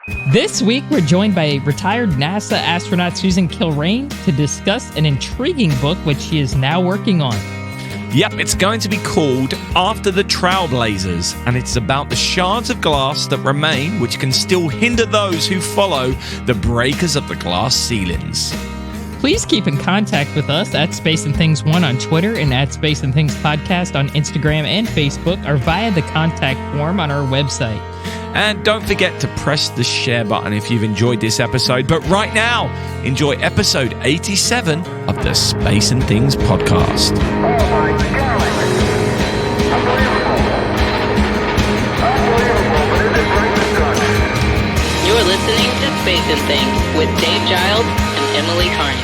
This week, we're joined by retired NASA astronaut Susan Kilrain to discuss an intriguing book which she is now working on. Yep, it's going to be called After the Trailblazers, and it's about the shards of glass that remain which can still hinder those who follow the breakers of the glass ceilings. Please keep in contact with us at Space and Things 1 on Twitter and at Space and Things Podcast on Instagram and Facebook, or via the contact form on our website. And don't forget to press the share button if you've enjoyed this episode. But right now, enjoy episode 87 of the Space and Things podcast. Oh my God! Unbelievable! Unbelievable, but is it great and done? You're listening to Space and Things with Dave Giles and Emily Carney.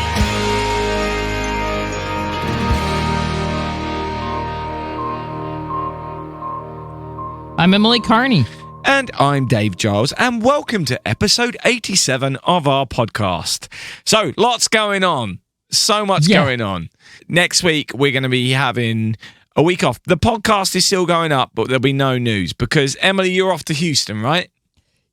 I'm Emily Carney. And I'm Dave Giles, and welcome to episode 87 of our podcast. So, lots going on. So much going on. Next week, we're going to be having a week off. The podcast is still going up, but there'll be no news because, Emily, you're off to Houston, right?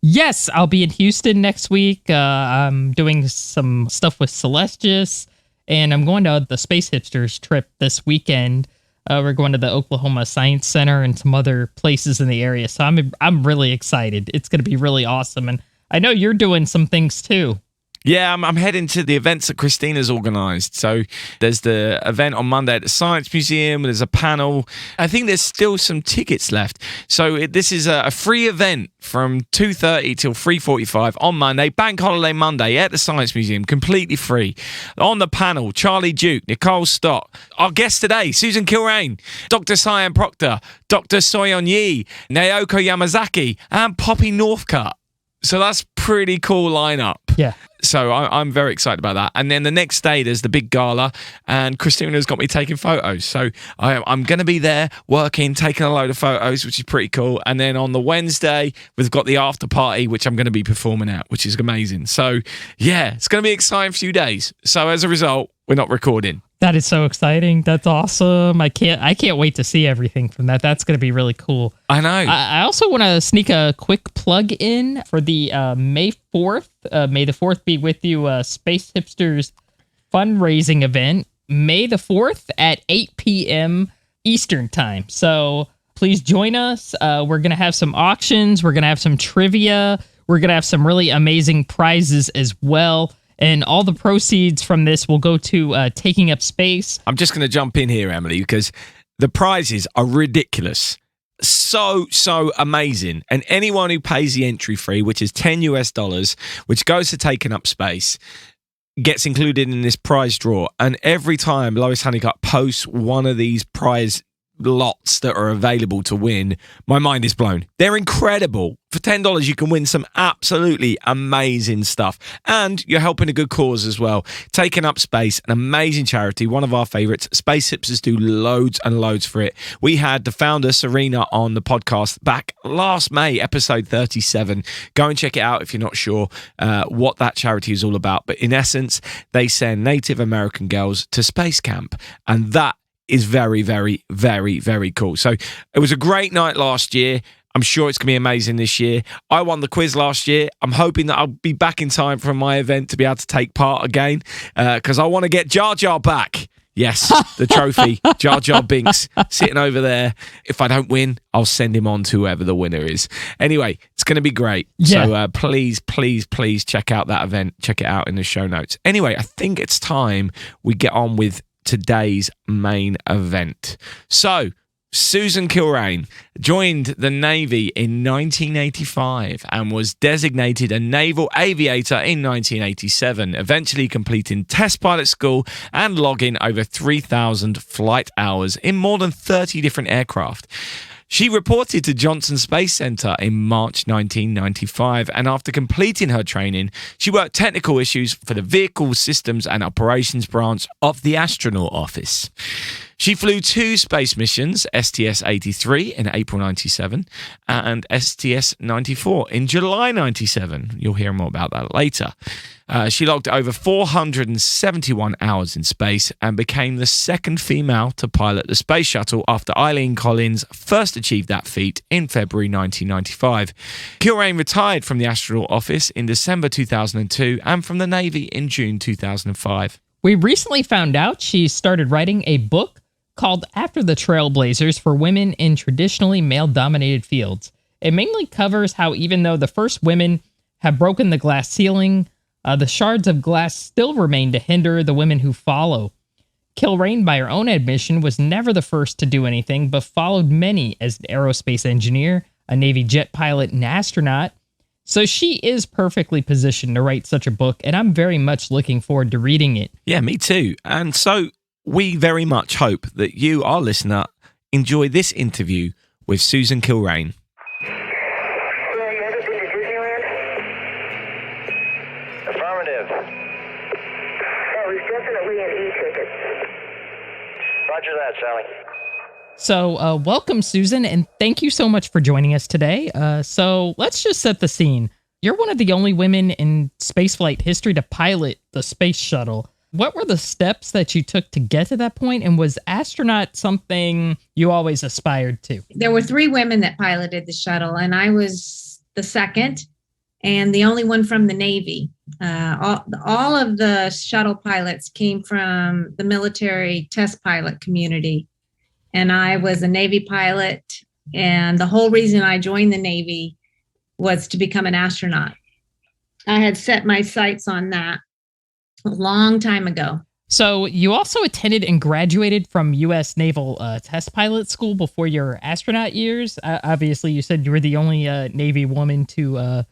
Yes, I'll be in Houston next week. I'm doing some stuff with Celestius, and I'm going to the Space Hipsters trip this weekend. We're going to the Oklahoma Science Center and some other places in the area. So I'm really excited. It's going to be really awesome. And I know you're doing some things too. Yeah, I'm heading to the events that Christina's organised. So there's the event on Monday at the Science Museum. There's a panel. I think there's still some tickets left. So this is a free event from 2:30 till 3:45 on Monday, Bank Holiday Monday at the Science Museum, completely free. On the panel, Charlie Duke, Nicole Stott. Our guest today, Susan Kilrain, Dr. Cyan Proctor, Dr. Soyeon Yi, Naoko Yamazaki, and Poppy Northcutt. So that's pretty cool lineup. Yeah. So I'm very excited about that. And then the next day, there's the big gala, and Christina's got me taking photos. So I'm going to be there working, taking a load of photos, which is pretty cool. And then on the Wednesday, we've got the after party, which I'm going to be performing at, which is amazing. So yeah, it's going to be an exciting few days. So as a result, we're not recording. That is so exciting. That's awesome. I can't wait to see everything from that. That's going to be really cool. I know. I also want to sneak a quick plug in for the May 4th. May the 4th be with you. Space Hipsters fundraising event, May the 4th at 8 p.m. Eastern time. So please join us. We're going to have some auctions. We're going to have some trivia. We're going to have some really amazing prizes as well. And all the proceeds from this will go to Taking Up Space. I'm just going to jump in here, Emily, because the prizes are ridiculous. So amazing. And anyone who pays the entry fee, which is $10, which goes to Taking Up Space, gets included in this prize draw. And every time Lois Honeycutt posts one of these prize lots that are available to win, my mind is blown. They're incredible. For $10, you can win some absolutely amazing stuff. And you're helping a good cause as well. Taking Up Space, an amazing charity, one of our favorites. Space Hipsters do loads and loads for it. We had the founder, Serena, on the podcast back last May, episode 37. Go and check it out if you're not sure what that charity is all about. But in essence, they send Native American girls to space camp. And that is very, very, very, very cool. So it was a great night last year. I'm sure it's going to be amazing this year. I won the quiz last year. I'm hoping that I'll be back in time for my event to be able to take part again because I want to get Jar Jar back. Yes, the trophy, Jar Jar Binks, sitting over there. If I don't win, I'll send him on to whoever the winner is. Anyway, it's going to be great. Yeah. So please check out that event. Check it out in the show notes. Anyway, I think it's time we get on with today's main event. So, Susan Kilrain joined the Navy in 1985 and was designated a naval aviator in 1987, eventually completing test pilot school and logging over 3,000 flight hours in more than 30 different aircraft. She reported to Johnson Space Center in March 1995, and after completing her training, she worked technical issues for the Vehicle Systems and Operations branch of the Astronaut Office. She flew 2 space missions, STS-83 in April 97 and STS-94 in July 97. You'll hear more about that later. She logged over 471 hours in space and became the second female to pilot the space shuttle after Eileen Collins first achieved that feat in February 1995. Kilrain retired from the astronaut office in December 2002 and from the Navy in June 2005. We recently found out she started writing a book called After the Trailblazers for women in traditionally male-dominated fields. It mainly covers how even though the first women have broken the glass ceiling, the shards of glass still remain to hinder the women who follow. Kilrain, by her own admission, was never the first to do anything, but followed many as an aerospace engineer, a Navy jet pilot, and astronaut. So she is perfectly positioned to write such a book, and I'm very much looking forward to reading it. Yeah, me too. And so we very much hope that you, our listener, enjoy this interview with Susan Kilrain. So you ever been to Disneyland? Affirmative. Oh, it's definitely an e-ticket. Roger that, Sally. So welcome, Susan, and thank you so much for joining us today. So let's just set the scene. You're one of the only women in spaceflight history to pilot the space shuttle. What were the steps that you took to get to that point, and was astronaut something you always aspired to? There were 3 women that piloted the shuttle, and I was the second and the only one from the Navy. All of the shuttle pilots came from the military test pilot community, and I was a Navy pilot, and the whole reason I joined the Navy was to become an astronaut. I had set my sights on that a long time ago. So you also attended and graduated from U.S. Naval Test Pilot School before your astronaut years. Obviously, you said you were the only Navy woman to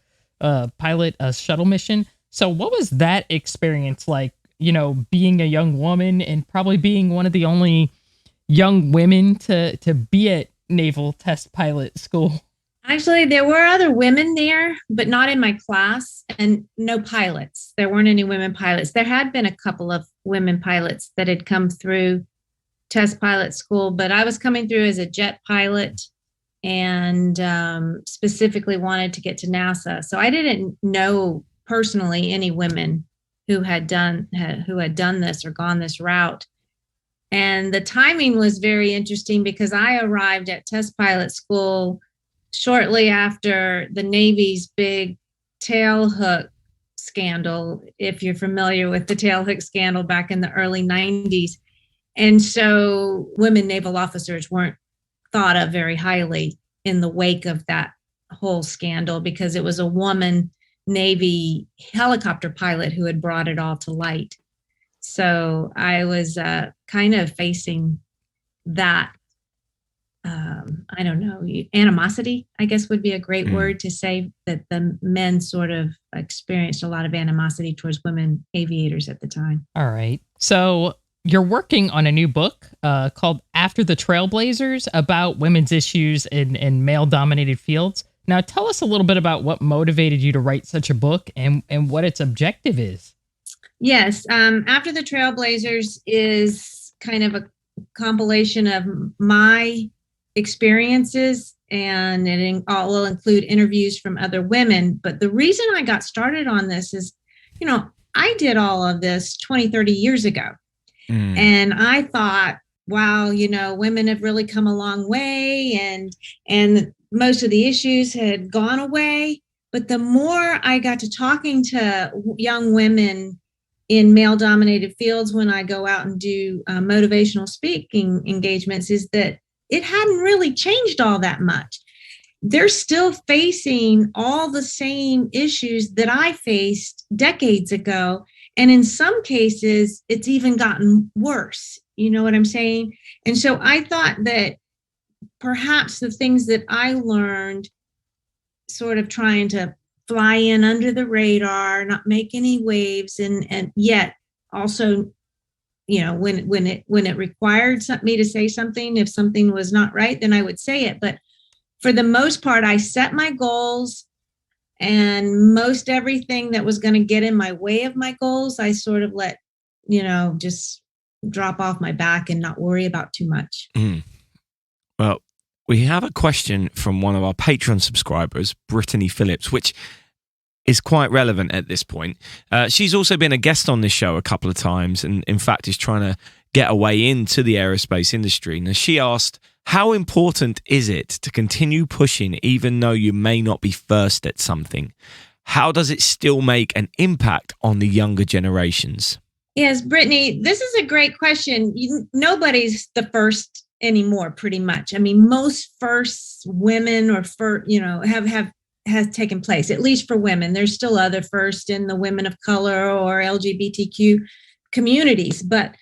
pilot a shuttle mission. So what was that experience like, you know, being a young woman and probably being one of the only young women to be at Naval Test Pilot School? Actually, there were other women there, but not in my class, and no pilots. There weren't any women pilots. There had been a couple of women pilots that had come through test pilot school, but I was coming through as a jet pilot and specifically wanted to get to NASA. So I didn't know personally any women who had done this or gone this route. And the timing was very interesting because I arrived at test pilot school shortly after the Navy's big Tal Hook Scandal, if you're familiar with the Tal Hook Scandal back in the early 90s. And so women naval officers weren't thought of very highly in the wake of that whole scandal because it was a woman Navy helicopter pilot who had brought it all to light. So I was kind of facing that, I don't know, animosity, I guess would be a great word to say, that the men sort of experienced a lot of animosity towards women aviators at the time. All right. So you're working on a new book called After the Trailblazers about women's issues in male-dominated fields. Now, tell us a little bit about what motivated you to write such a book and what its objective is. Yes. After the Trailblazers is kind of a compilation of my experiences, and it will include interviews from other women. But the reason I got started on this is, you know, I did all of this 20, 30 years ago. And I thought, wow, you know, women have really come a long way and most of the issues had gone away. But the more I got to talking to young women in male-dominated fields when I go out and do motivational speaking engagements, is that it hadn't really changed all that much. They're still facing all the same issues that I faced decades ago. And in some cases, it's even gotten worse. You know what I'm saying? And so I thought that perhaps the things that I learned sort of trying to fly in under the radar, not make any waves, and yet also, you know, when it required me to say something, if something was not right, then I would say it. But for the most part, I set my goals, and most everything that was going to get in my way of my goals, I sort of let, you know, just drop off my back and not worry about too much. Well, we have a question from one of our Patreon subscribers, Brittany Phillips, which is quite relevant at this point. She's also been a guest on this show a couple of times, and in fact is trying to get a way into the aerospace industry. Now, she asked, how important is it to continue pushing even though you may not be first at something? How does it still make an impact on the younger generations? Yes, Brittany, this is a great question. Nobody's the first anymore, pretty much. I mean, most first women or has taken place, at least for women. There's still other first in the women of color or LGBTQ communities. But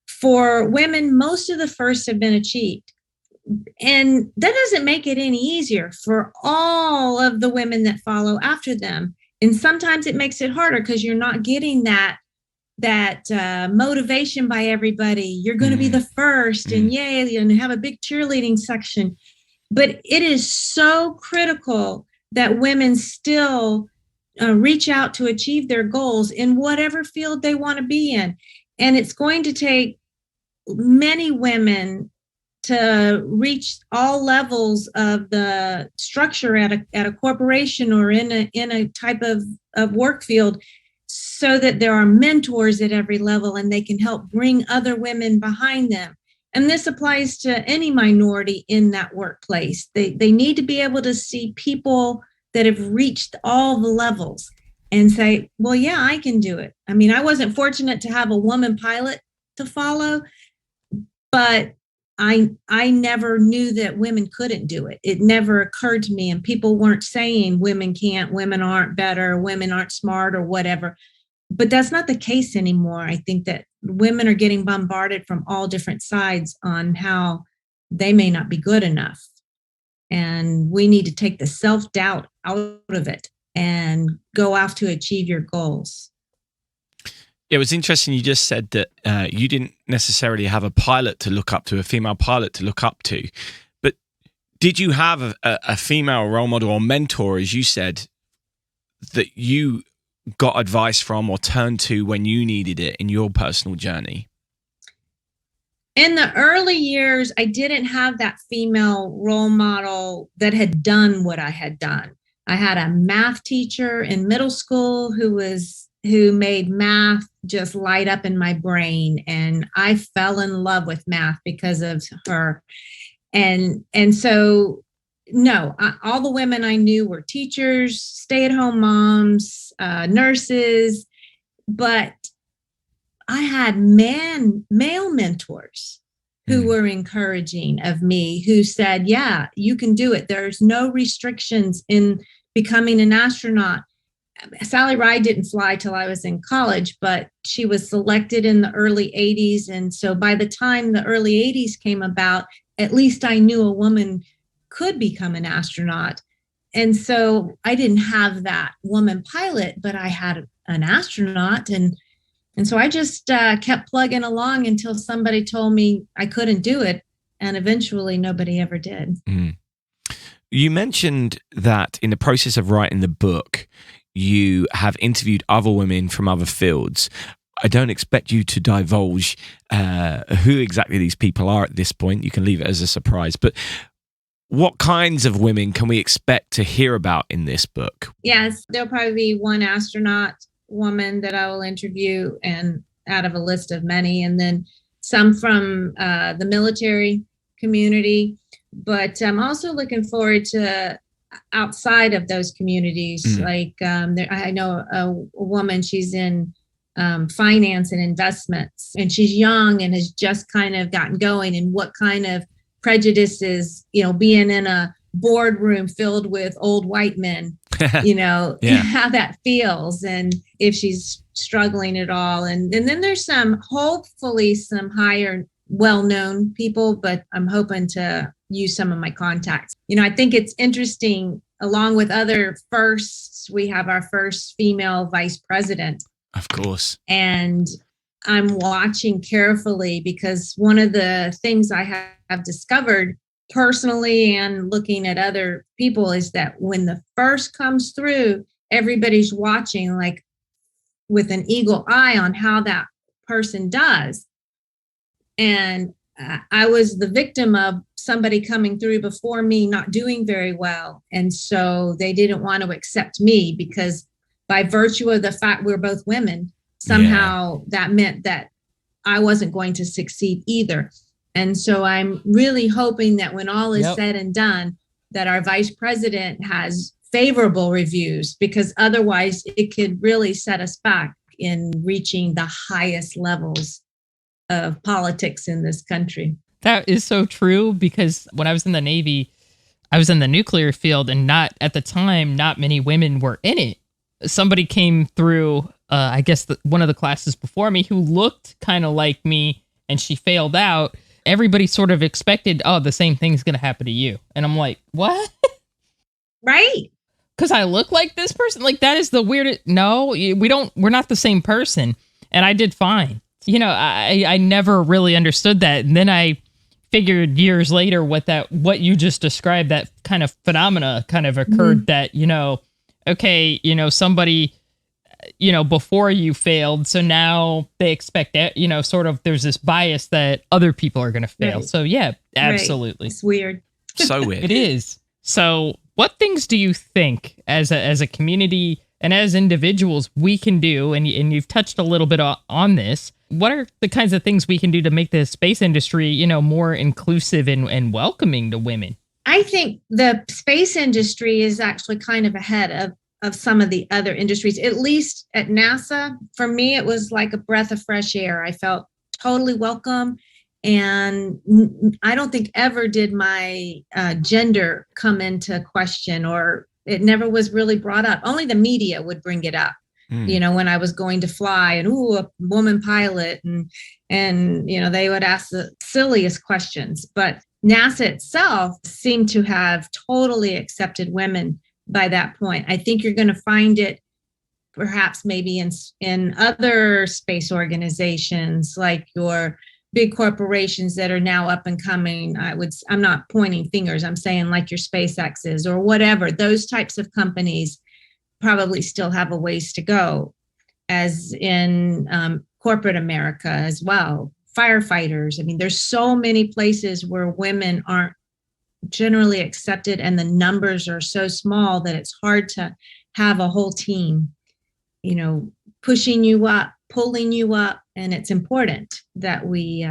for women, most of the firsts have been achieved. And that doesn't make it any easier for all of the women that follow after them. And sometimes it makes it harder because you're not getting that motivation by everybody. You're going to be the first and yay, and have a big cheerleading section. But it is so critical that women still reach out to achieve their goals in whatever field they want to be in. And it's going to take many women to reach all levels of the structure at a corporation or in a type of work field, so that there are mentors at every level and they can help bring other women behind them. And this applies to any minority in that workplace. They need to be able to see people that have reached all the levels and say, well, yeah, I can do it. I mean, I wasn't fortunate to have a woman pilot to follow, but I never knew that women couldn't do it. It never occurred to me. And people weren't saying women can't, women aren't better, women aren't smart or whatever. But that's not the case anymore. I think that women are getting bombarded from all different sides on how they may not be good enough. And we need to take the self-doubt out of it and go off to achieve your goals. It was interesting you just said that you didn't necessarily have a pilot to look up to, a female pilot to look up to. But did you have a female role model or mentor, as you said, that you got advice from or turned to when you needed it in your personal journey? In the early years, I didn't have that female role model that had done what I had done. I had a math teacher in middle school who made math just light up in my brain. And I fell in love with math because of her. And so, no, all the women I knew were teachers, stay-at-home moms, nurses, but I had male mentors who were encouraging of me, who said, yeah, you can do it. There's no restrictions in becoming an astronaut. Sally Ride didn't fly till I was in college, but she was selected in the early 80s. And so by the time the early 80s came about, at least I knew a woman could become an astronaut. And so I didn't have that woman pilot, but I had an astronaut. And so I just kept plugging along until somebody told me I couldn't do it. And eventually nobody ever did. You mentioned that in the process of writing the book, you have interviewed other women from other fields. I don't expect you to divulge who exactly these people are at this point. You can leave it as a surprise. But what kinds of women can we expect to hear about in this book? Yes, there'll probably be one astronaut woman that I will interview, and out of a list of many, and then some from the military community. But I'm also looking forward to outside of those communities. Like I know a woman, she's in finance and investments, and she's young and has just kind of gotten going, and what kind of prejudices, being in a boardroom filled with old white men, how that feels, and if she's struggling at all. And then there's hopefully some higher well-known people, but I'm hoping to use some of my contacts. I think it's interesting, along with other firsts, we have our first female vice president. Of course. And I'm watching carefully, because one of the things I have discovered personally and looking at other people is that when the first comes through, everybody's watching like with an eagle eye on how that person does. And I was the victim of somebody coming through before me not doing very well. And so they didn't want to accept me because by virtue of the fact we're both women, somehow that meant that I wasn't going to succeed either. And so I'm really hoping that when all is said and done, that our vice president has favorable reviews, because otherwise it could really set us back in reaching the highest levels of politics in this country. That is so true, because when I was in the Navy, I was in the nuclear field, and not at the time, not many women were in it. Somebody came through, I guess one of the classes before me, who looked kind of like me, and she failed out. Everybody sort of expected, oh, the same thing's going to happen to you. And I'm like, what? Right. Because I look like this person? Like, that is the weirdest. No, we're not the same person. And I did fine. You know, I never really understood that. And then I figured years later what you just described, that kind of phenomena kind of occurred, that, you know, okay, you know, somebody, you know, before you failed, so now they expect that, you know, sort of there's this bias that other people are going to fail. Right. So yeah, absolutely. Right. It's weird. So weird. It is. So what things do you think as a community and as individuals we can do, and you've touched a little bit on this, what are the kinds of things we can do to make the space industry, you know, more inclusive and welcoming to women? I think the space industry is actually kind of ahead of some of the other industries, at least at NASA. For me, it was like a breath of fresh air. I felt totally welcome. And I don't think ever did my gender come into question, or it never was really brought up. Only the media would bring it up, you know, when I was going to fly, and a woman pilot, and you know, they would ask the silliest questions. But NASA itself seemed to have totally accepted women by that point. I think you're going to find it perhaps maybe in other space organizations, like your big corporations that are now up and coming. I'm not pointing fingers. I'm saying like your SpaceXs or whatever. Those types of companies probably still have a ways to go, as in corporate America as well. Firefighters. I mean, there's so many places where women aren't generally accepted, and the numbers are so small that it's hard to have a whole team, you know, pushing you up, pulling you up. And it's important that we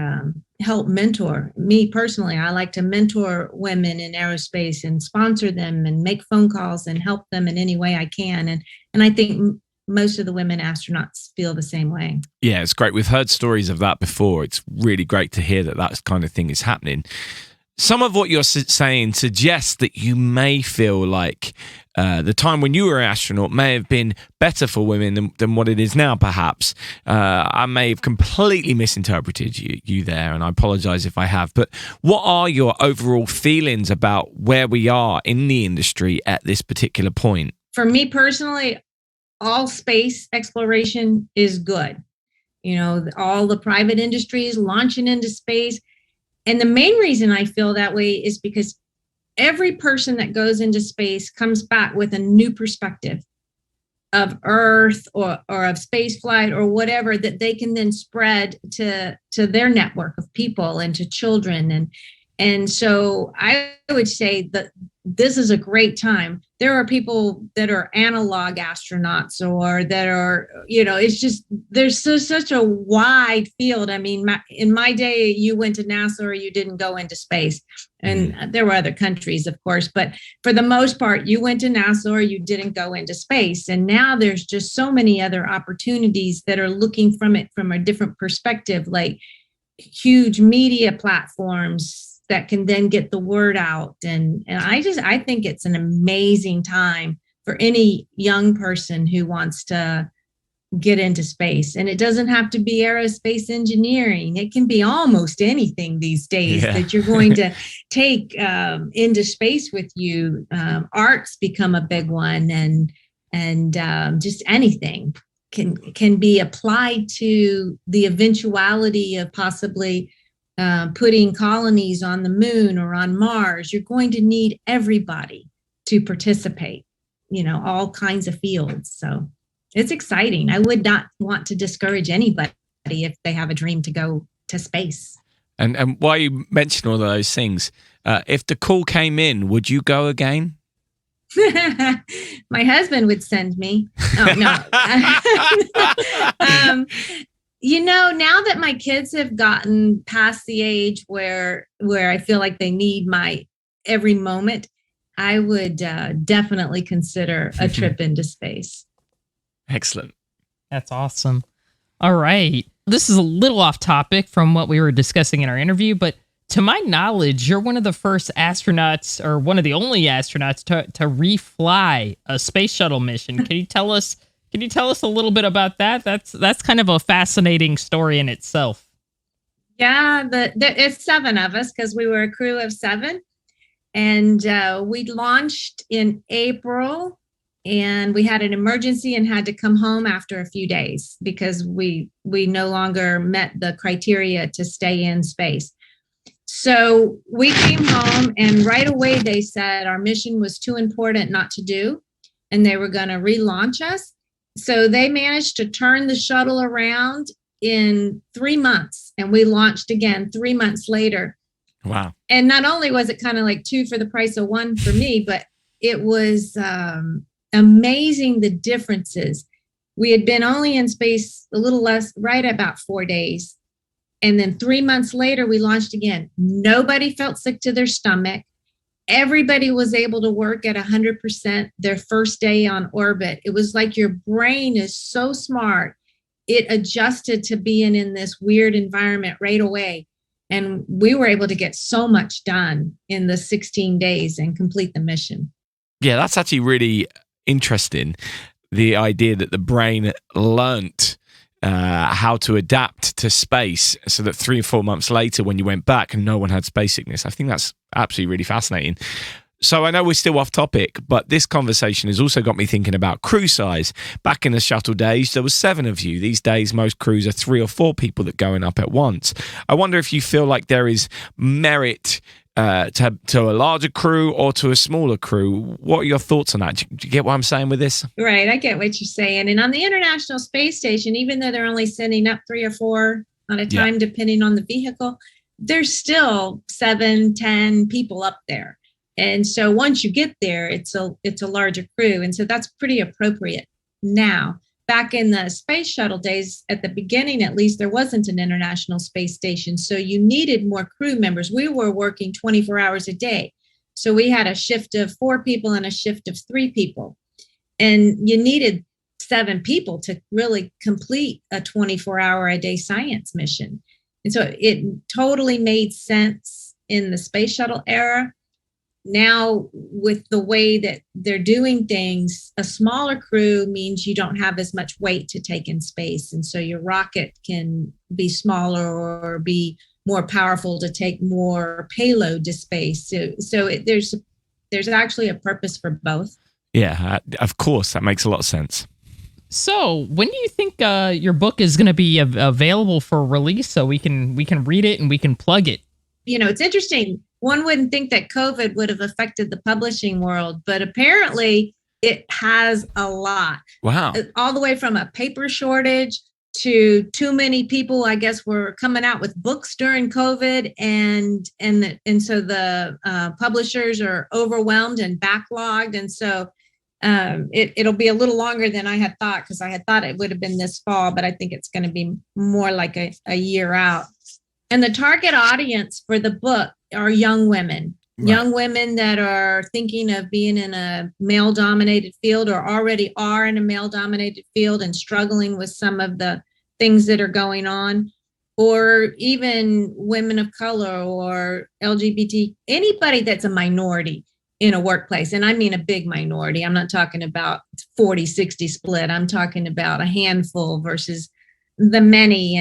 help mentor. Me personally, I like to mentor women in aerospace and sponsor them and make phone calls and help them in any way I can. And I think most of the women astronauts feel the same way. Yeah, it's great. We've heard stories of that before. It's really great to hear that kind of thing is happening. Some of what you're saying suggests that you may feel like the time when you were an astronaut may have been better for women than what it is now, perhaps. I may have completely misinterpreted you there, and I apologize if I have. But what are your overall feelings about where we are in the industry at this particular point? For me personally, all space exploration is good. You know, all the private industries launching into space. And the main reason I feel that way is because every person that goes into space comes back with a new perspective of Earth or of space flight or whatever that they can then spread to their network of people and to children. And so I would say that this is a great time. There are people that are analog astronauts or that are, you know, it's just, there's such a wide field. I mean, in my day, you went to NASA or you didn't go into space. And there were other countries, of course, but for the most part, you went to NASA or you didn't go into space. And now there's just so many other opportunities that are looking from it from a different perspective, like huge media platforms that can then get the word out. And I think it's an amazing time for any young person who wants to get into space. And it doesn't have to be aerospace engineering. It can be almost anything these days that you're going to take into space with you. Arts become a big one, and just anything can be applied to the eventuality of possibly putting colonies on the moon or on Mars. You're going to need everybody to participate, you know, all kinds of fields. So it's exciting. I would not want to discourage anybody if they have a dream to go to space. And while you mention all of those things, if the call came in, would you go again? My husband would send me. Oh, no. Now that my kids have gotten past the age where I feel like they need my every moment, I would definitely consider a trip into space. Excellent. That's awesome. All right. This is a little off topic from what we were discussing in our interview, but to my knowledge, you're one of the first astronauts, or one of the only astronauts to refly a space shuttle mission. Can you tell us a little bit about that? That's kind of a fascinating story in itself. Yeah, it's 7 of us because we were a crew of 7, and we launched in April. And we had an emergency and had to come home after a few days because we no longer met the criteria to stay in space. So we came home, and right away they said our mission was too important not to do, and they were going to relaunch us. So they managed to turn the shuttle around in 3 months, and we launched again 3 months later. Wow. And not only was it kind of like 2 for the price of 1 for me, but it was amazing the differences. We had been only in space a little less, right about 4 days. And then 3 months later, we launched again. Nobody felt sick to their stomach. Everybody was able to work at 100% their first day on orbit. It was like your brain is so smart. It adjusted to being in this weird environment right away. And we were able to get so much done in the 16 days and complete the mission. Yeah, that's actually really interesting. The idea that the brain learnt how to adapt to space so that 3 or 4 months later, when you went back and no one had space sickness. I think that's absolutely really fascinating. So I know we're still off topic, but this conversation has also got me thinking about crew size. Back in the shuttle days, there was 7 of you. These days, most crews are 3 or 4 people that going up at once. I wonder if you feel like there is merit to a larger crew or to a smaller crew. What are your thoughts on that? Do you get what I'm saying with this? Right, I get what you're saying. And on the International Space Station, even though they're only sending up 3 or 4 at a time, depending on the vehicle, there's still 7, 10 people up there. And so once you get there, it's a larger crew. And so that's pretty appropriate now. Back in the space shuttle days, at the beginning, at least, there wasn't an International Space Station. So you needed more crew members. We were working 24 hours a day. So we had a shift of 4 people and a shift of 3 people. And you needed 7 people to really complete a 24-hour-a-day science mission. And so it totally made sense in the space shuttle era. Now, with the way that they're doing things, a smaller crew means you don't have as much weight to take in space. And so your rocket can be smaller or be more powerful to take more payload to space. So there's actually a purpose for both. Yeah, of course. That makes a lot of sense. So when do you think your book is going to be available for release so we can read it and we can plug it? It's interesting. One wouldn't think that COVID would have affected the publishing world, but apparently it has a lot. Wow. All the way from a paper shortage to too many people, I guess, were coming out with books during COVID. And so the publishers are overwhelmed and backlogged. And so it'll be a little longer than I had thought, because I had thought it would have been this fall, but I think it's going to be more like a year out. And the target audience for the book are young women, young women that are thinking of being in a male-dominated field or already are in a male-dominated field and struggling with some of the things that are going on, or even women of color or LGBT, anybody that's a minority in a workplace. And I mean a big minority. I'm not talking about 40-60 split. I'm talking about a handful versus the many,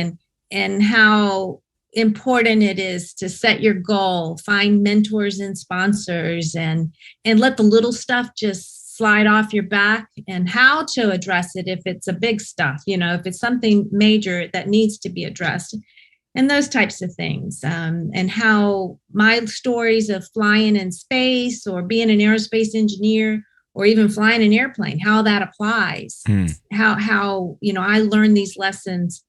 and how important it is to set your goal, find mentors and sponsors, and let the little stuff just slide off your back, and how to address it if it's a big stuff, if it's something major that needs to be addressed, and those types of things. And how my stories of flying in space or being an aerospace engineer or even flying an airplane, how that applies, how I learned these lessons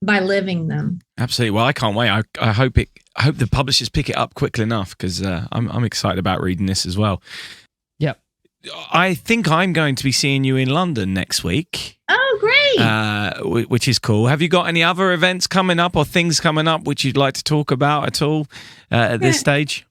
by living them. Absolutely. Well, I can't wait. I hope the publishers pick it up quickly enough, because I'm excited about reading this as well. Yep. I think I'm going to be seeing you in London next week. Oh, great. Which is cool. Have you got any other events coming up or things coming up which you'd like to talk about at all at this stage?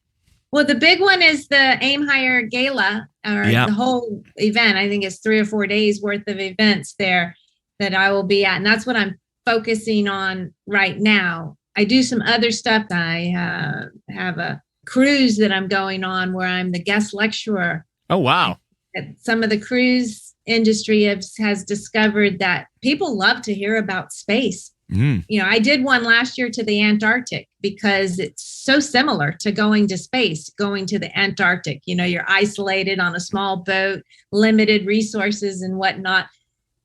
Well, the big one is the Aim Higher Gala, or the whole event. I think it's 3 or 4 days worth of events there that I will be at. And that's what I'm focusing on right now. I do some other stuff. I have a cruise that I'm going on where I'm the guest lecturer. Oh, wow. Some of the cruise industry has discovered that people love to hear about space. You know, I did one last year to the Antarctic because it's so similar to going to space, going to the Antarctic. You know, you're isolated on a small boat, limited resources and whatnot.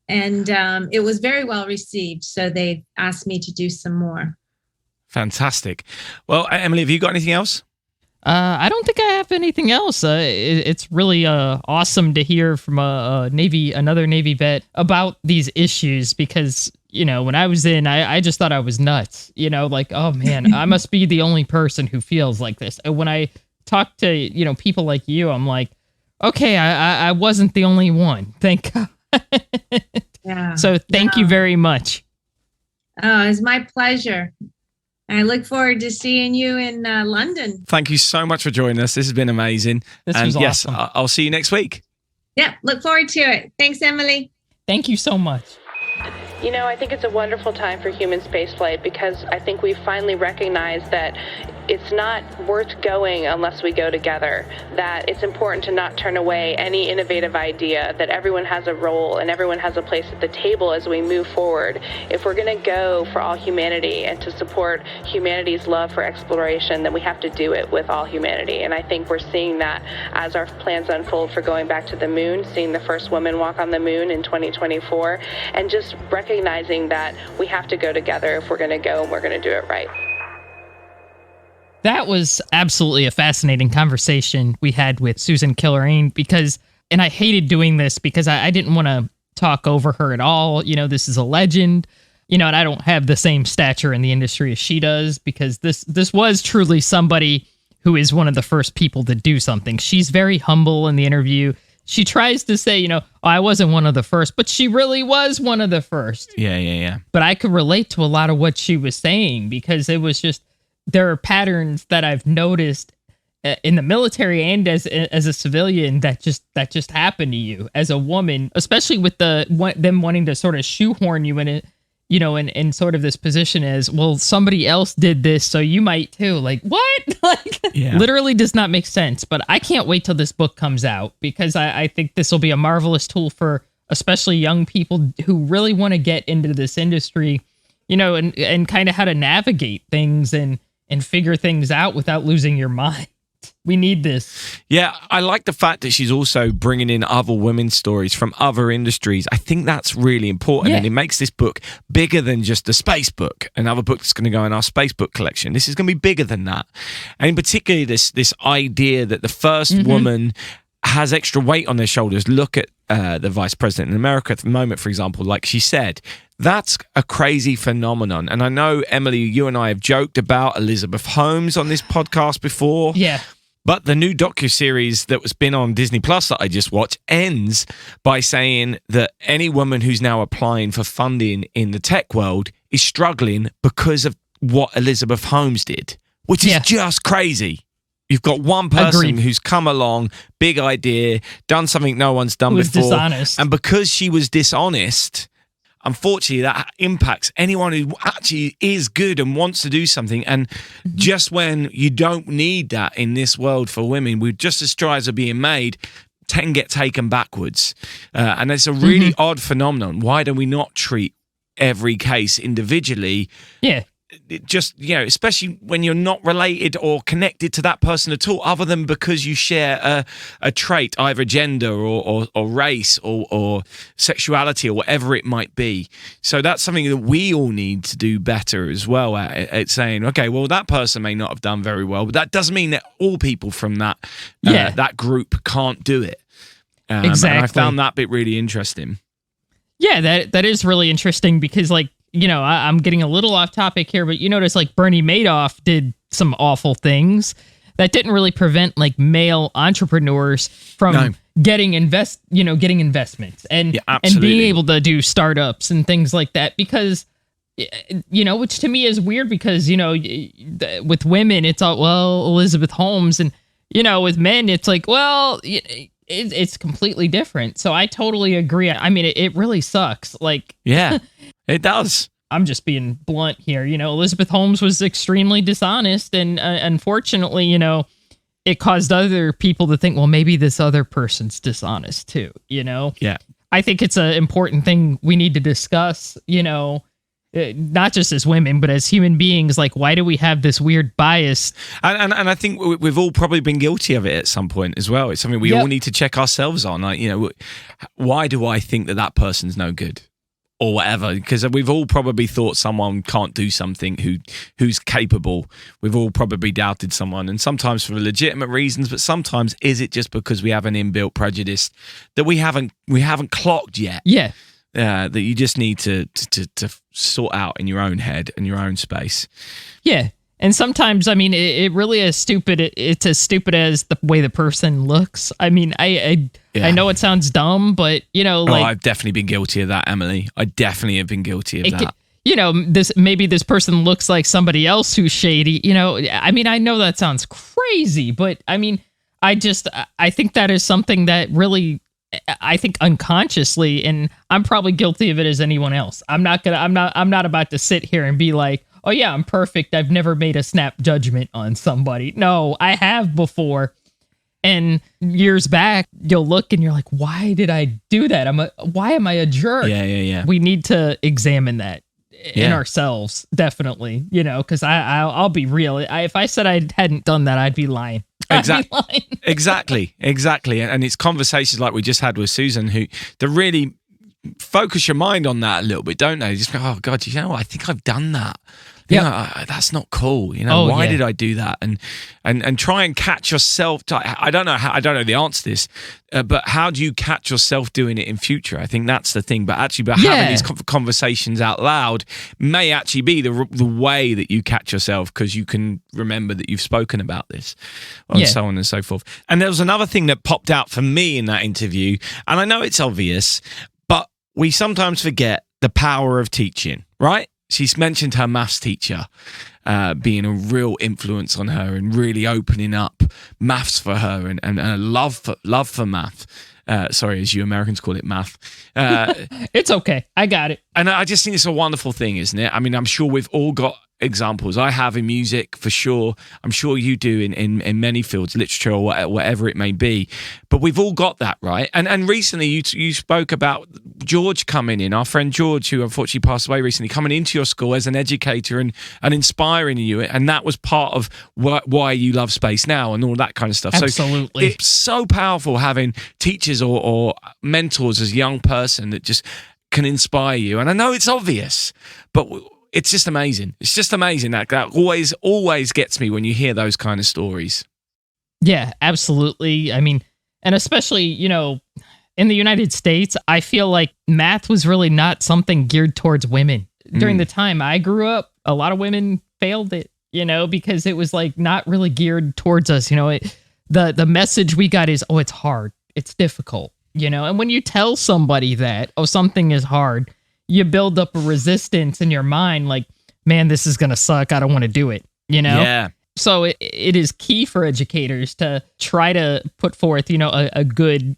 And it was very well received. So they asked me to do some more. Fantastic. Well, Emily, have you got anything else? I don't think I have anything else. It's really awesome to hear from another Navy vet about these issues, because, you know, when I was in, I just thought I was nuts. You know, like, oh man, I must be the only person who feels like this. And when I talk to, you know, people like you, I'm like, okay, I wasn't the only one. Thank God. Yeah. So thank you very much. Oh, it's my pleasure. I look forward to seeing you in London. Thank you so much for joining us. This has been amazing. This was yes, awesome. I'll see you next week. Yeah, look forward to it. Thanks, Emily. Thank you so much. You know, I think it's a wonderful time for human spaceflight, because I think we finally recognize that it's not worth going unless we go together, that it's important to not turn away any innovative idea, that everyone has a role and everyone has a place at the table as we move forward. If we're going to go for all humanity and to support humanity's love for exploration, then we have to do it with all humanity. And I think we're seeing that as our plans unfold for going back to the moon, seeing the first woman walk on the moon in 2024, and just recognizing that we have to go together if we're going to go, and we're going to do it right. That was absolutely a fascinating conversation we had with Susan Kilrain, because, and I hated doing this because I didn't want to talk over her at all. You know, this is a legend, you know, and I don't have the same stature in the industry as she does, because this was truly somebody who is one of the first people to do something. She's very humble in the interview. She tries to say, you know, oh, I wasn't one of the first, but she really was one of the first. Yeah. But I could relate to a lot of what she was saying, because it was just, there are patterns that I've noticed in the military and as a civilian that just happen to you as a woman, especially with them wanting to sort of shoehorn you in it, you know, in sort of this position as, well, somebody else did this, so you might too. Like, what? Like, literally does not make sense. But I can't wait till this book comes out, because I think this will be a marvelous tool for especially young people who really want to get into this industry, you know, and kind of how to navigate things and figure things out without losing your mind. We need this. Yeah, I like the fact that she's also bringing in other women's stories from other industries. I think that's really important, and it makes this book bigger than just a space book, another book that's going to go in our space book collection. This is going to be bigger than that. And particularly this idea that the first woman has extra weight on their shoulders. Look at the vice president in America at the moment, for example, like she said. That's a crazy phenomenon. And I know, Emily, you and I have joked about Elizabeth Holmes on this podcast before. Yeah. But the new docuseries that was been on Disney Plus that I just watched ends by saying that any woman who's now applying for funding in the tech world is struggling because of what Elizabeth Holmes did, which is just crazy. You've got one person who's come along, big idea, done something no one's done before. Dishonest. And because she was dishonest, unfortunately, that impacts anyone who actually is good and wants to do something. And just when you don't need that in this world for women, just as strides are being made, can get taken backwards. And it's a really odd phenomenon. Why do we not treat every case individually? Yeah. It just, you know, especially when you're not related or connected to that person at all, other than because you share a trait, either gender or race or sexuality or whatever it might be. So that's something that we all need to do better as well at saying, okay, well, that person may not have done very well, but that doesn't mean that all people from that group can't do it. Exactly. And I found that bit really interesting. Yeah, that is really interesting, because, like, I'm getting a little off topic here, but you notice like Bernie Madoff did some awful things that didn't really prevent like male entrepreneurs from getting investments and being able to do startups and things like that, because which to me is weird, because with women it's all, well, Elizabeth Holmes, and with men it's like, well, it's completely different. So I totally agree. I mean, it really sucks. Like, yeah, it does. I'm just being blunt here. Elizabeth Holmes was extremely dishonest, and unfortunately, it caused other people to think, well, maybe this other person's dishonest too. Yeah. I think it's an important thing we need to discuss, not just as women, but as human beings. Like, why do we have this weird bias? And I think we've all probably been guilty of it at some point as well. It's something we all need to check ourselves on. Like, why do I think that person's no good? Or whatever, because we've all probably thought someone can't do something who's capable. We've all probably doubted someone, and sometimes for legitimate reasons, but sometimes is it just because we have an inbuilt prejudice that we haven't clocked yet? Yeah. That you just need to sort out in your own head and your own space. Yeah. And sometimes, I mean, it really is stupid. It's as stupid as the way the person looks. I mean, I know it sounds dumb, but, I've definitely been guilty of that, Emily. I definitely have been guilty of that. This person looks like somebody else who's shady. I mean, I know that sounds crazy, but I mean, I think that is something that really, I think unconsciously, and I'm probably guilty of it as anyone else. I'm not about to sit here and be like, oh yeah, I'm perfect, I've never made a snap judgment on somebody. No, I have before. And years back, you'll look and you're like, why did I do that? Why am I a jerk? Yeah. We need to examine that in ourselves, definitely. Because I'll be real. If I said I hadn't done that, I'd be lying. Exactly. And it's conversations like we just had with Susan who really focus your mind on that a little bit, don't they? Just go, oh God, I think I've done that. That's not cool. Why did I do that? And try and catch yourself. I don't know the answer to this, but how do you catch yourself doing it in future? I think that's the thing. But actually, having these conversations out loud may actually be the way that you catch yourself, because you can remember that you've spoken about this, and so on and so forth. And there was another thing that popped out for me in that interview, and I know it's obvious, but we sometimes forget the power of teaching, right? She's mentioned her maths teacher being a real influence on her and really opening up maths for her and a love for math. Sorry, as you Americans call it, math. It's okay. I got it. And I just think it's a wonderful thing, isn't it? I mean, I'm sure we've all got examples. I have in music for sure. I'm sure you do in many fields, literature or whatever it may be. But we've all got that, right? And recently you spoke about George coming in, our friend George, who unfortunately passed away recently, coming into your school as an educator and inspiring you. And that was part of why you love space now and all that kind of stuff. Absolutely. So it's so powerful having teachers or mentors as a young person that just can inspire you. And I know it's obvious, but it's just amazing. It's just amazing. That always gets me when you hear those kind of stories. Yeah, absolutely. I mean, and especially, in the United States, I feel like math was really not something geared towards women. During the time I grew up, a lot of women failed it, because it was like not really geared towards us. The message we got is, oh, it's hard. It's difficult, and when you tell somebody that, oh, something is hard, you build up a resistance in your mind, like, man, this is going to suck. I don't want to do it, Yeah. So it is key for educators to try to put forth, a good,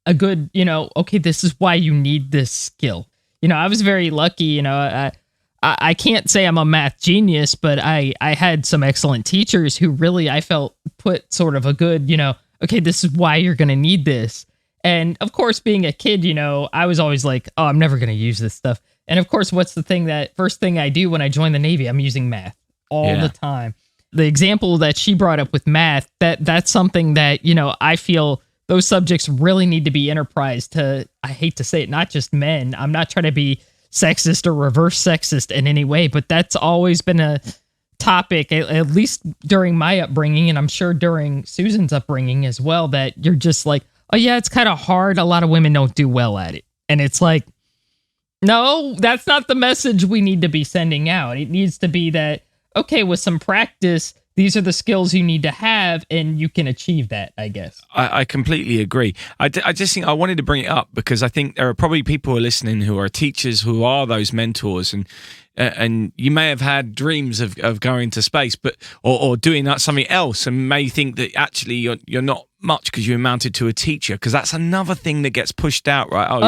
okay, this is why you need this skill. I was very lucky, I can't say I'm a math genius, but I had some excellent teachers who really, I felt, put sort of a good, okay, this is why you're going to need this. And of course, being a kid, I was always like, oh, I'm never going to use this stuff. And of course, what's the first thing I do when I join the Navy? I'm using math all the time. The example that she brought up with math, that's something that, I feel those subjects really need to be enterprised to, I hate to say it, not just men. I'm not trying to be sexist or reverse sexist in any way, but that's always been a topic, at least during my upbringing, and I'm sure during Susan's upbringing as well, that you're just like, oh yeah, it's kind of hard. A lot of women don't do well at it. And it's like, No, that's not the message we need to be sending out. It needs to be that, okay, with some practice, these are the skills you need to have, and you can achieve that, I guess. I completely agree. I just think I wanted to bring it up because I think there are probably people who are listening who are teachers who are those mentors, and you may have had dreams of going to space, but or doing something else, and may think that actually you're not much because you amounted to a teacher, because that's another thing that gets pushed out, right? Oh,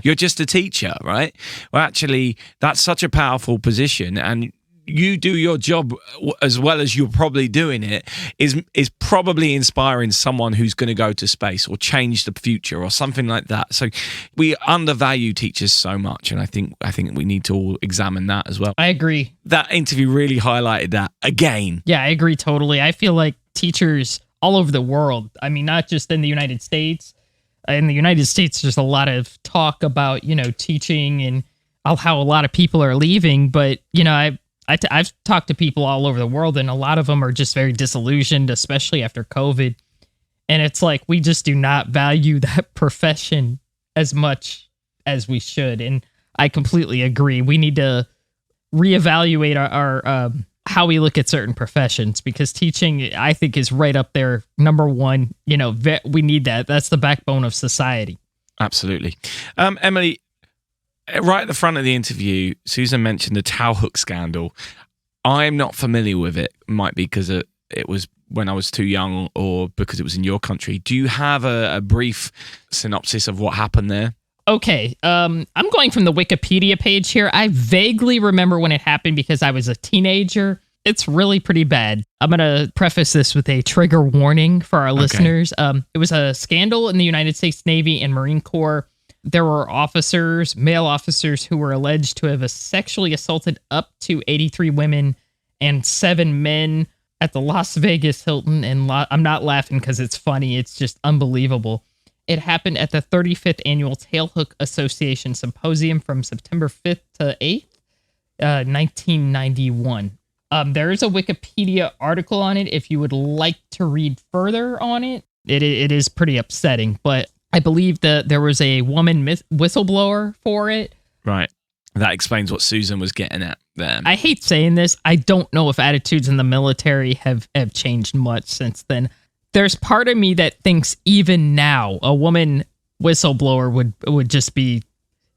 you're just a teacher, right? Well, actually, that's such a powerful position, and you do your job as well as you're probably doing it is probably inspiring someone who's going to go to space or change the future or something like that. So we undervalue teachers so much, and I think we need to all examine that as well. I agree. That interview really highlighted that again. Yeah, I agree totally. I feel like teachers all over the world, I mean, not just in the United States. In the United States, there's a lot of talk about, teaching and how a lot of people are leaving, but, I've talked to people all over the world, and a lot of them are just very disillusioned, especially after COVID. And it's like, we just do not value that profession as much as we should. And I completely agree. We need to reevaluate our how we look at certain professions, because teaching, I think, is right up there. Number one, we need that. That's the backbone of society. Absolutely. Emily, right at the front of the interview, Susan mentioned the Tal Hook Scandal. I'm not familiar with it. Might be because it was when I was too young, or because it was in your country. Do you have a brief synopsis of what happened there? Okay, I'm going from the Wikipedia page here. I vaguely remember when it happened because I was a teenager. It's really pretty bad. I'm going to preface this with a trigger warning for our listeners. It was a scandal in the United States Navy and Marine Corps. There were male officers, who were alleged to have sexually assaulted up to 83 women and 7 men at the Las Vegas Hilton. And I'm not laughing because it's funny. It's just unbelievable. It happened at the 35th Annual Tal Hook Association Symposium from September 5th to 8th, 1991. There is a Wikipedia article on it if you would like to read further on it. It is pretty upsetting, but I believe that there was a woman whistleblower for it. Right. That explains what Susan was getting at there. I hate saying this. I don't know if attitudes in the military have changed much since then. There's part of me that thinks even now a woman whistleblower would just be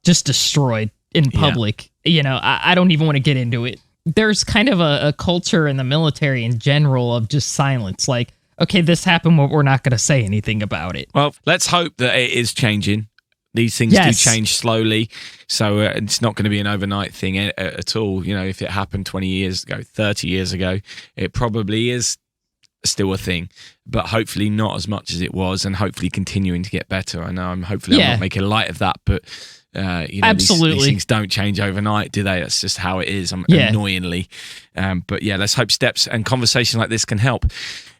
destroyed in public. Yeah. I don't even want to get into it. There's kind of a culture in the military in general of just silence. Like, okay, this happened, but we're not going to say anything about it. Well, let's hope that it is changing. These things do change slowly, so it's not going to be an overnight thing at all. If it happened 20 years ago, 30 years ago, it probably is still a thing, but hopefully not as much as it was, and hopefully continuing to get better. I know I'm not making light of that, but absolutely, these things don't change overnight, do they? That's just how it is, annoyingly. But yeah, let's hope steps and conversations like this can help.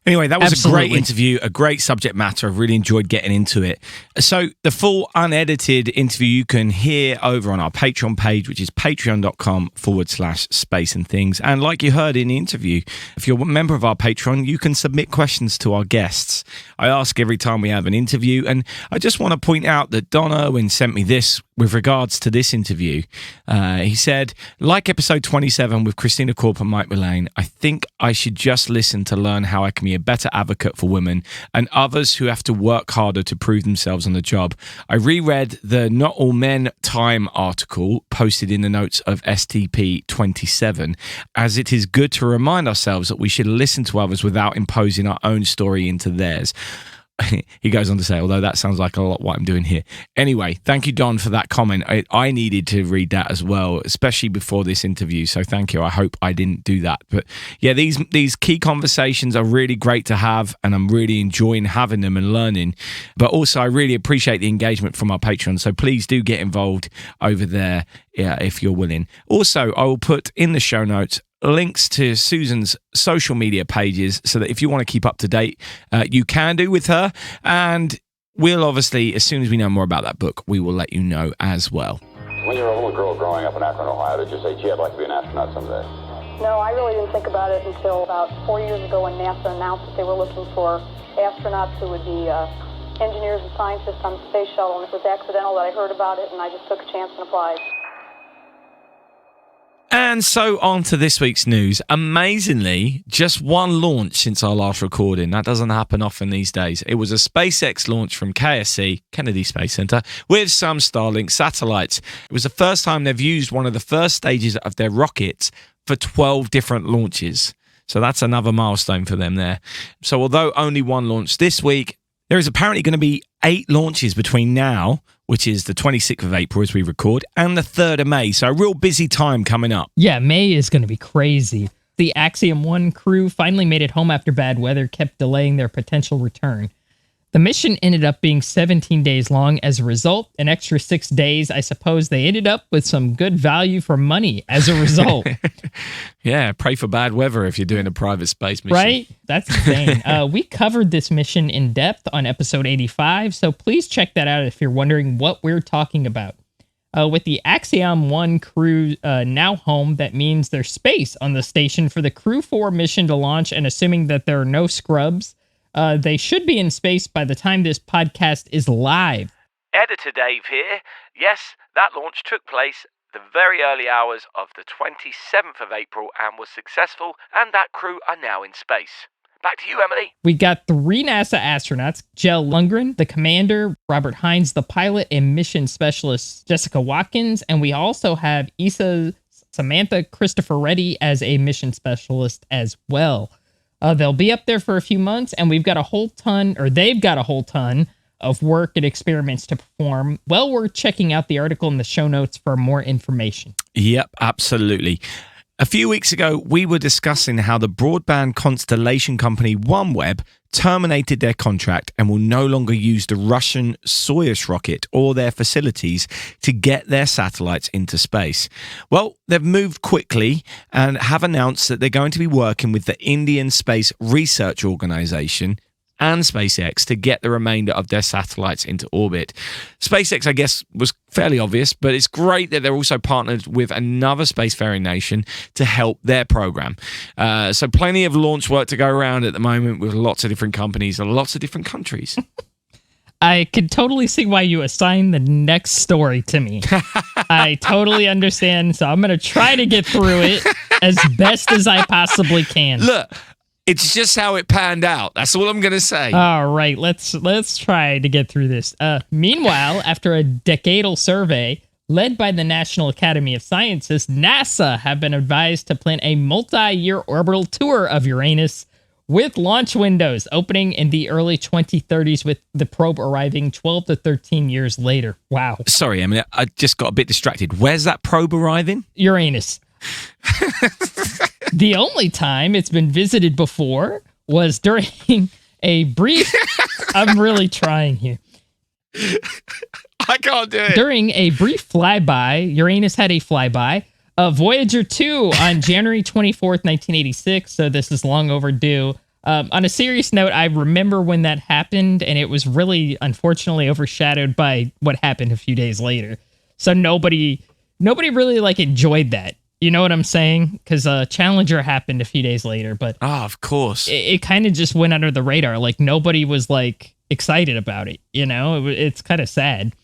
Anyway, that was a great interview, a great subject matter. I've really enjoyed getting into it. So the full unedited interview you can hear over on our Patreon page, which is patreon.com/space and things. And like you heard in the interview, if you're a member of our Patreon, you can submit questions to our guests. I ask every time we have an interview, and I just want to point out that Don Irwin sent me this with regards to this interview. He said, like episode 27 with Christina Corp and Mike Mullane, I think I should just listen to learn how I can be a better advocate for women and others who have to work harder to prove themselves on the job. I reread the Not All Men Time article posted in the notes of STP87, as it is good to remind ourselves that we should listen to others without imposing our own story into theirs. He goes on to say, although that sounds like a lot what I'm doing here. Anyway, thank you, Don, for that comment. I needed to read that as well, especially before this interview. So thank you. I hope I didn't do that. But yeah, these key conversations are really great to have, and I'm really enjoying having them and learning. But also, I really appreciate the engagement from our Patreon. So please do get involved over there if you're willing. Also, I will put in the show notes links to Susan's social media pages so that if you want to keep up to date, you can do with her. And we'll obviously, as soon as we know more about that book, we will let you know as well. When you were a little girl growing up in Akron, Ohio, did you say, gee, I'd like to be an astronaut someday? No, I really didn't think about it until about 4 years ago when NASA announced that they were looking for astronauts who would be engineers and scientists on the space shuttle. And it was accidental that I heard about it, and I just took a chance and applied. And so on to this week's news. Amazingly, just one launch since our last recording. That doesn't happen often these days. It was a SpaceX launch from KSC, Kennedy Space Center, with some Starlink satellites. It was the first time they've used one of the first stages of their rockets for 12 different launches. So that's another milestone for them there. So although only one launch this week, there is apparently going to be 8 launches between now, which is the 26th of April as we record, and the 3rd of May. So a real busy time coming up. Yeah, May is going to be crazy. The Axiom 1 crew finally made it home after bad weather kept delaying their potential return. The mission ended up being 17 days long. As a result, an extra 6 days, I suppose they ended up with some good value for money as a result. Yeah, pray for bad weather if you're doing a private space mission. Right? That's insane. We covered this mission in depth on episode 85, so please check that out if you're wondering what we're talking about. With the Axiom 1 crew now home, that means there's space on the station for the Crew 4 mission to launch, and assuming that there are no scrubs, they should be in space by the time this podcast is live. Editor Dave here. Yes, that launch took place the very early hours of the 27th of April and was successful, and that crew are now in space. Back to you, Emily. We got 3 NASA astronauts, Jel Lundgren, the commander, Robert Hines, the pilot, and mission specialist Jessica Watkins, and we also have Samantha Christopher Reddy as a mission specialist as well. They'll be up there for a few months, and they've got a whole ton of work and experiments to perform. Well worth checking out the article in the show notes for more information. Yep, absolutely. A few weeks ago, we were discussing how the broadband constellation company OneWeb terminated their contract and will no longer use the Russian Soyuz rocket or their facilities to get their satellites into space. Well, they've moved quickly and have announced that they're going to be working with the Indian Space Research Organization and SpaceX to get the remainder of their satellites into orbit. SpaceX, I guess, was fairly obvious, but it's great that they're also partnered with another spacefaring nation to help their program. So plenty of launch work to go around at the moment with lots of different companies and lots of different countries. I could totally see why you assigned the next story to me. I totally understand, so I'm going to try to get through it as best as I possibly can. Look, it's just how it panned out. That's all I'm going to say. All right, let's try to get through this. Meanwhile, after a decadal survey led by the National Academy of Sciences, NASA have been advised to plan a multi-year orbital tour of Uranus with launch windows opening in the early 2030s, with the probe arriving 12 to 13 years later. Wow. Sorry, Emily, I just got a bit distracted. Where's that probe arriving? Uranus. The only time it's been visited before was during a brief... I'm really trying here. I can't do it. During a brief flyby, Uranus had a flyby of Voyager 2 on January 24th, 1986, so this is long overdue. On a serious note, I remember when that happened, and it was really, unfortunately, overshadowed by what happened a few days later. So nobody really, enjoyed that. You know what I'm saying? Because Challenger happened a few days later, but... Oh, of course. It kind of just went under the radar. Nobody was, excited about it, you know? It's kind of sad.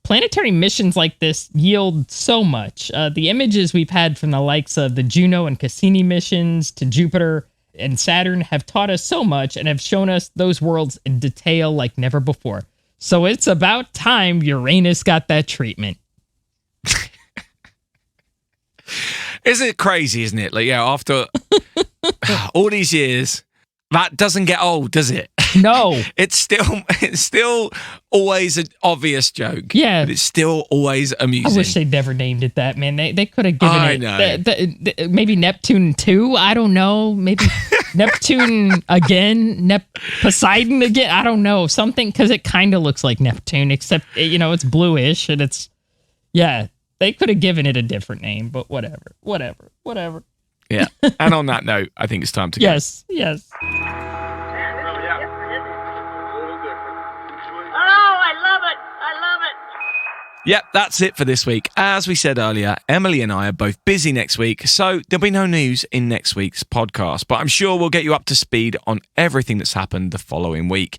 Planetary missions like this yield so much. The images we've had from the likes of the Juno and Cassini missions to Jupiter and Saturn have taught us so much and have shown us those worlds in detail like never before. So it's about time Uranus got that treatment. Isn't it crazy, isn't it? After all these years, that doesn't get old, does it? No. It's still always an obvious joke. Yeah. But it's still always amusing. I wish they'd never named it that, man. They could have given it maybe Neptune 2. I don't know. Maybe Neptune again. Poseidon again. I don't know. Something, because it kind of looks like Neptune, except, it's bluish and it's, yeah. They could have given it a different name, but whatever. Yeah. And on that note, I think it's time to go. Yes. Yep, that's it for this week. As we said earlier, Emily and I are both busy next week, so there'll be no news in next week's podcast, but I'm sure we'll get you up to speed on everything that's happened the following week.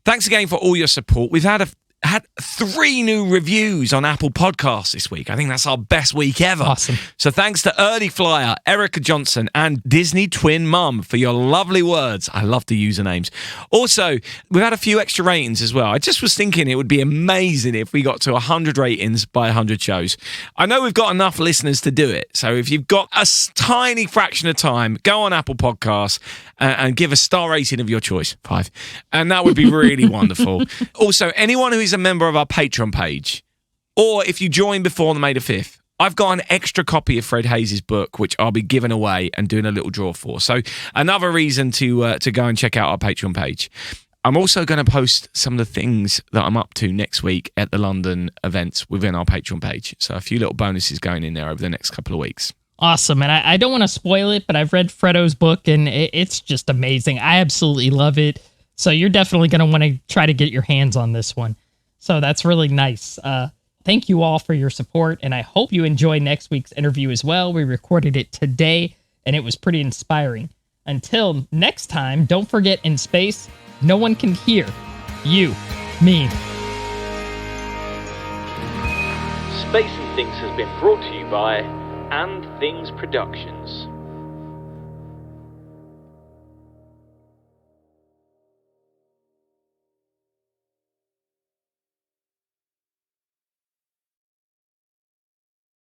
Thanks again for all your support. We've had had 3 new reviews on Apple Podcasts this week. I think that's our best week ever. Awesome. So thanks to Early Flyer, Erica Johnson, and Disney Twin Mum for your lovely words. I love the usernames. Also, we've had a few extra ratings as well. I just was thinking it would be amazing if we got to 100 ratings by 100 shows. I know we've got enough listeners to do it. So if you've got a tiny fraction of time, go on Apple Podcasts and give a star rating of your choice, 5. And that would be really wonderful. Also, anyone who is a member of our Patreon page, or if you join before the May the 5th, I've got an extra copy of Fred Hayes' book, which I'll be giving away and doing a little draw for. So another reason to go and check out our Patreon page. I'm also going to post some of the things that I'm up to next week at the London events within our Patreon page. So a few little bonuses going in there over the next couple of weeks. Awesome. And I don't want to spoil it, but I've read Fredo's book, and it's just amazing. I absolutely love it. So you're definitely going to want to try to get your hands on this one. So that's really nice. Thank you all for your support, and I hope you enjoy next week's interview as well. We recorded it today, and it was pretty inspiring. Until next time, don't forget, in space, no one can hear you mean. Space and Things has been brought to you by And Things Productions.